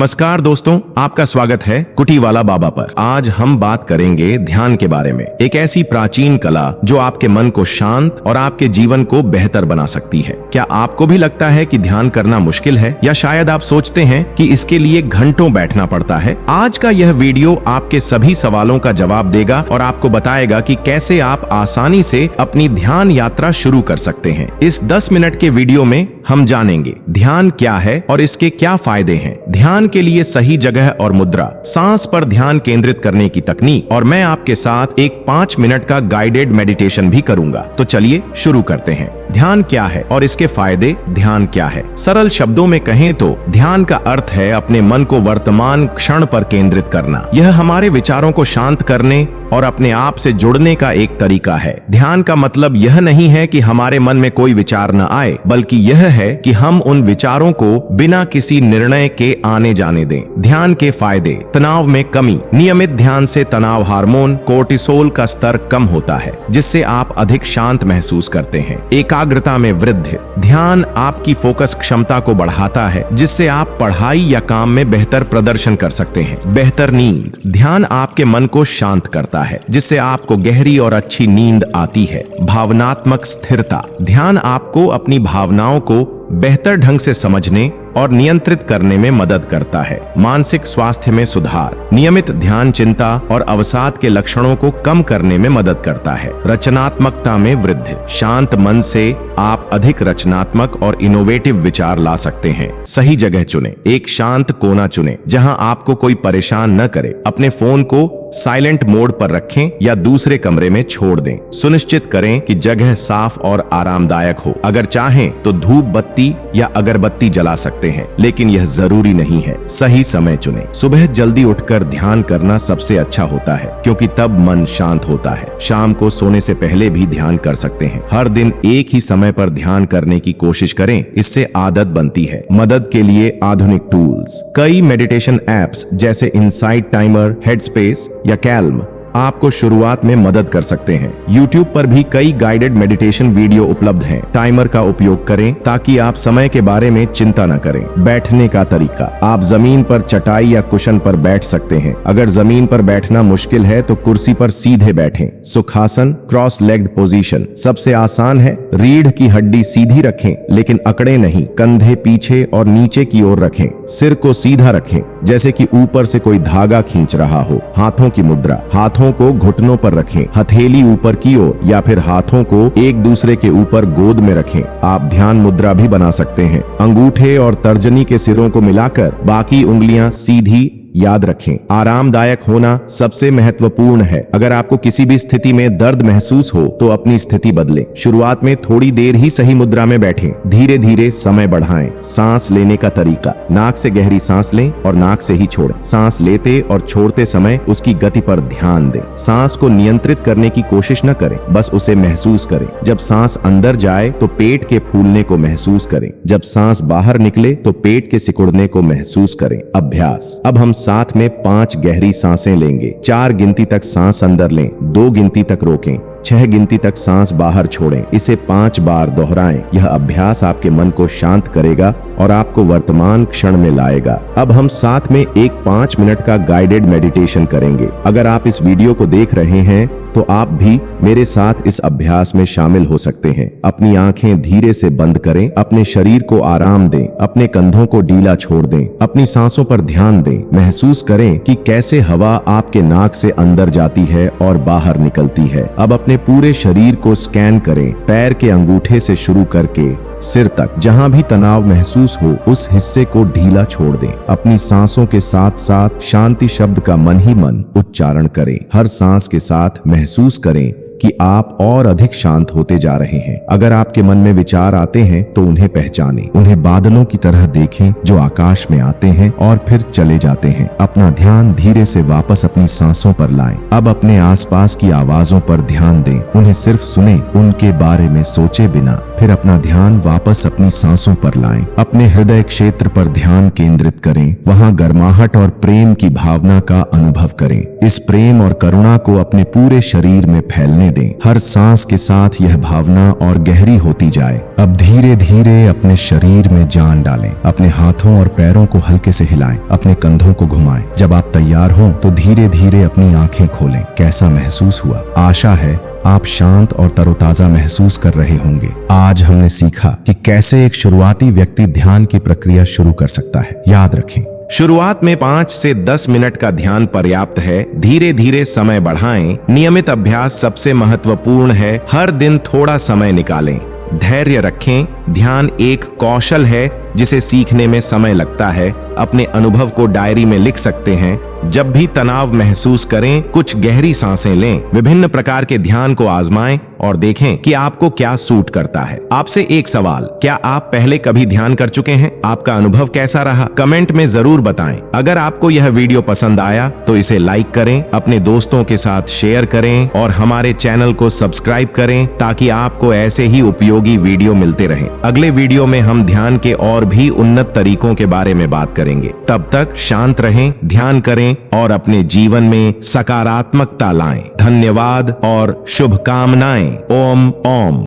नमस्कार दोस्तों, आपका स्वागत है कुटीवाला बाबा पर। आज हम बात करेंगे ध्यान के बारे में, एक ऐसी प्राचीन कला जो आपके मन को शांत और आपके जीवन को बेहतर बना सकती है। क्या आपको भी लगता है कि ध्यान करना मुश्किल है, या शायद आप सोचते हैं कि इसके लिए घंटों बैठना पड़ता है? आज का यह वीडियो आपके सभी सवालों का जवाब देगा और आपको बताएगा कि कैसे आप आसानी से अपनी ध्यान यात्रा शुरू कर सकते हैं। इस 10 मिनट के वीडियो में हम जानेंगे ध्यान क्या है और इसके क्या फायदे हैं, ध्यान के लिए सही जगह और मुद्रा, सांस पर ध्यान केंद्रित करने की तकनीक, और मैं आपके साथ एक 5 मिनट का गाइडेड मेडिटेशन भी करूंगा। तो चलिए शुरू करते हैं। ध्यान क्या है और इसके फायदे, ध्यान क्या है? सरल शब्दों में कहें तो ध्यान का अर्थ है अपने मन को वर्तमान क्षण पर केंद्रित करना। यह हमारे विचारों को शांत करने और अपने आप से जुड़ने का एक तरीका है। ध्यान का मतलब यह नहीं है कि हमारे मन में कोई विचार न आए, बल्कि यह है कि हम उन विचारों को बिना किसी निर्णय के आने जाने दें। ध्यान के फायदे, तनाव में कमी। नियमित ध्यान से तनाव हार्मोन कोर्टिसोल का स्तर कम होता है, जिससे आप अधिक शांत महसूस करते हैं। एकाग्रता में वृद्धि। ध्यान आपकी फोकस क्षमता को बढ़ाता है, जिससे आप पढ़ाई या काम में बेहतर प्रदर्शन कर सकते हैं। बेहतर नींद। ध्यान आपके मन को शांत करता है, जिससे आपको गहरी और अच्छी नींद आती है। भावनात्मक स्थिरता। ध्यान आपको अपनी भावनाओं को बेहतर ढंग से समझने और नियंत्रित करने में मदद करता है। मानसिक स्वास्थ्य में सुधार। नियमित ध्यान चिंता और अवसाद के लक्षणों को कम करने में मदद करता है। रचनात्मकता में वृद्धि। शांत मन से आप अधिक रचनात्मक और इनोवेटिव विचार ला सकते हैं। सही जगह चुनें। एक शांत कोना चुनें जहां आपको कोई परेशान न करे। अपने फोन को साइलेंट मोड पर रखें या दूसरे कमरे में छोड़ दें। सुनिश्चित करें कि जगह साफ और आरामदायक हो। अगर चाहें तो धूप बत्ती या अगरबत्ती जला सकते हैं, लेकिन यह जरूरी नहीं है। सही समय चुनें। सुबह जल्दी उठकर ध्यान करना सबसे अच्छा होता है, क्योंकि तब मन शांत होता है। शाम को सोने से पहले भी ध्यान कर सकते हैं। हर दिन एक ही समय पर ध्यान करने की कोशिश करें, इससे आदत बनती है। मदद के लिए आधुनिक टूल्स। कई मेडिटेशन एप्स जैसे इनसाइट टाइमर, हेडस्पेस या कैल्म आपको शुरुआत में मदद कर सकते हैं। YouTube पर भी कई गाइडेड मेडिटेशन वीडियो उपलब्ध हैं। टाइमर का उपयोग करें ताकि आप समय के बारे में चिंता न करें। बैठने का तरीका। आप जमीन पर, चटाई या कुशन पर बैठ सकते हैं। अगर जमीन पर बैठना मुश्किल है तो कुर्सी पर सीधे बैठें। सुखासन, क्रॉस लेग्ड पोजीशन सबसे आसान है। रीढ़ की हड्डी सीधी रखें, लेकिन अकड़े नहीं। कंधे पीछे और नीचे की ओर रखें। सिर को सीधा रखें, जैसे कि ऊपर से कोई धागा खींच रहा हो। हाथों की मुद्रा। हाथों को घुटनों पर रखें, हथेली ऊपर की ओर, या फिर हाथों को एक दूसरे के ऊपर गोद में रखें। आप ध्यान मुद्रा भी बना सकते हैं। अंगूठे और तर्जनी के सिरों को मिलाकर बाकी उंगलियां सीधी। याद रखें, आरामदायक होना सबसे महत्वपूर्ण है। अगर आपको किसी भी स्थिति में दर्द महसूस हो तो अपनी स्थिति बदलें। शुरुआत में थोड़ी देर ही सही मुद्रा में बैठें, धीरे धीरे समय बढ़ाएं। सांस लेने का तरीका। नाक से गहरी सांस लें और नाक से ही छोड़ें। सांस लेते और छोड़ते समय उसकी गति पर ध्यान दें। सांस को नियंत्रित करने की कोशिश न करें, बस उसे महसूस करें। जब सांस अंदर जाए तो पेट के फूलने को महसूस करें। जब सांस बाहर निकले तो पेट के सिकुड़ने को महसूस करें। अभ्यास। अब हम साथ में 5 गहरी सांसें लेंगे। 4 गिनती तक सांस अंदर लें, 2 गिनती तक रोकें, 6 गिनती तक सांस बाहर छोड़ें। इसे 5 बार दोहराएं। यह अभ्यास आपके मन को शांत करेगा और आपको वर्तमान क्षण में लाएगा। अब हम साथ में एक 5 मिनट का गाइडेड मेडिटेशन करेंगे। अगर आप इस वीडियो को देख रहे हैं तो आप भी मेरे साथ इस अभ्यास में शामिल हो सकते हैं। अपनी आंखें धीरे से बंद करें, अपने शरीर को आराम दें, अपने कंधों को ढीला छोड़ दें, अपनी सांसों पर ध्यान दें। महसूस करें कि कैसे हवा आपके नाक से अंदर जाती है और बाहर निकलती है। अब अपने पूरे शरीर को स्कैन करें, पैर के अंगूठे से शुरू करके सिर तक। जहां भी तनाव महसूस हो उस हिस्से को ढीला छोड़ दें। अपनी सांसों के साथ साथ शांति शब्द का मन ही मन उच्चारण करें। हर सांस के साथ महसूस करें कि आप और अधिक शांत होते जा रहे हैं। अगर आपके मन में विचार आते हैं तो उन्हें पहचानें। उन्हें बादलों की तरह देखें जो आकाश में आते हैं और फिर चले जाते हैं। अपना ध्यान धीरे से वापस अपनी सांसों पर लाएं। अब अपने आसपास की आवाजों पर ध्यान दें। उन्हें सिर्फ सुने, उनके बारे में सोचे बिना। फिर अपना ध्यान वापस अपनी सांसों पर लाएं। अपने हृदय क्षेत्र पर ध्यान केंद्रित करें। वहां गर्माहट और प्रेम की भावना का अनुभव करें। इस प्रेम और करुणा को अपने पूरे शरीर में फैलने दें। हर सांस के साथ यह भावना और गहरी होती जाए। अब धीरे धीरे अपने शरीर में जान डालें। अपने हाथों और पैरों को हल्के से हिलाएं। अपने कंधों को घुमाएं। जब आप तैयार हों तो धीरे धीरे अपनी आंखें खोलें। कैसा महसूस हुआ? आशा है आप शांत और तरोताजा महसूस कर रहे होंगे। आज हमने सीखा कि कैसे एक शुरुआती व्यक्ति ध्यान की प्रक्रिया शुरू कर सकता है। याद रखें, शुरुआत में 5 से 10 मिनट का ध्यान पर्याप्त है। धीरे धीरे समय बढ़ाएं। नियमित अभ्यास सबसे महत्वपूर्ण है। हर दिन थोड़ा समय निकालें। धैर्य रखें। ध्यान एक कौशल है जिसे सीखने में समय लगता है। अपने अनुभव को डायरी में लिख सकते हैं। जब भी तनाव महसूस करें, कुछ गहरी सांसें लें। विभिन्न प्रकार के ध्यान को आजमाएं और देखें कि आपको क्या सूट करता है। आपसे एक सवाल, क्या आप पहले कभी ध्यान कर चुके हैं? आपका अनुभव कैसा रहा? कमेंट में जरूर बताएं। अगर आपको यह वीडियो पसंद आया तो इसे लाइक करें, अपने दोस्तों के साथ शेयर करें और हमारे चैनल को सब्सक्राइब करें ताकि आपको ऐसे ही उपयोगी वीडियो मिलते रहें। अगले वीडियो में हम ध्यान के और भी उन्नत तरीकों के बारे में बात करेंगे। तब तक शांत रहें, ध्यान करें और अपने जीवन में सकारात्मकता लाएं। धन्यवाद और शुभकामनाएं। ओम ओम।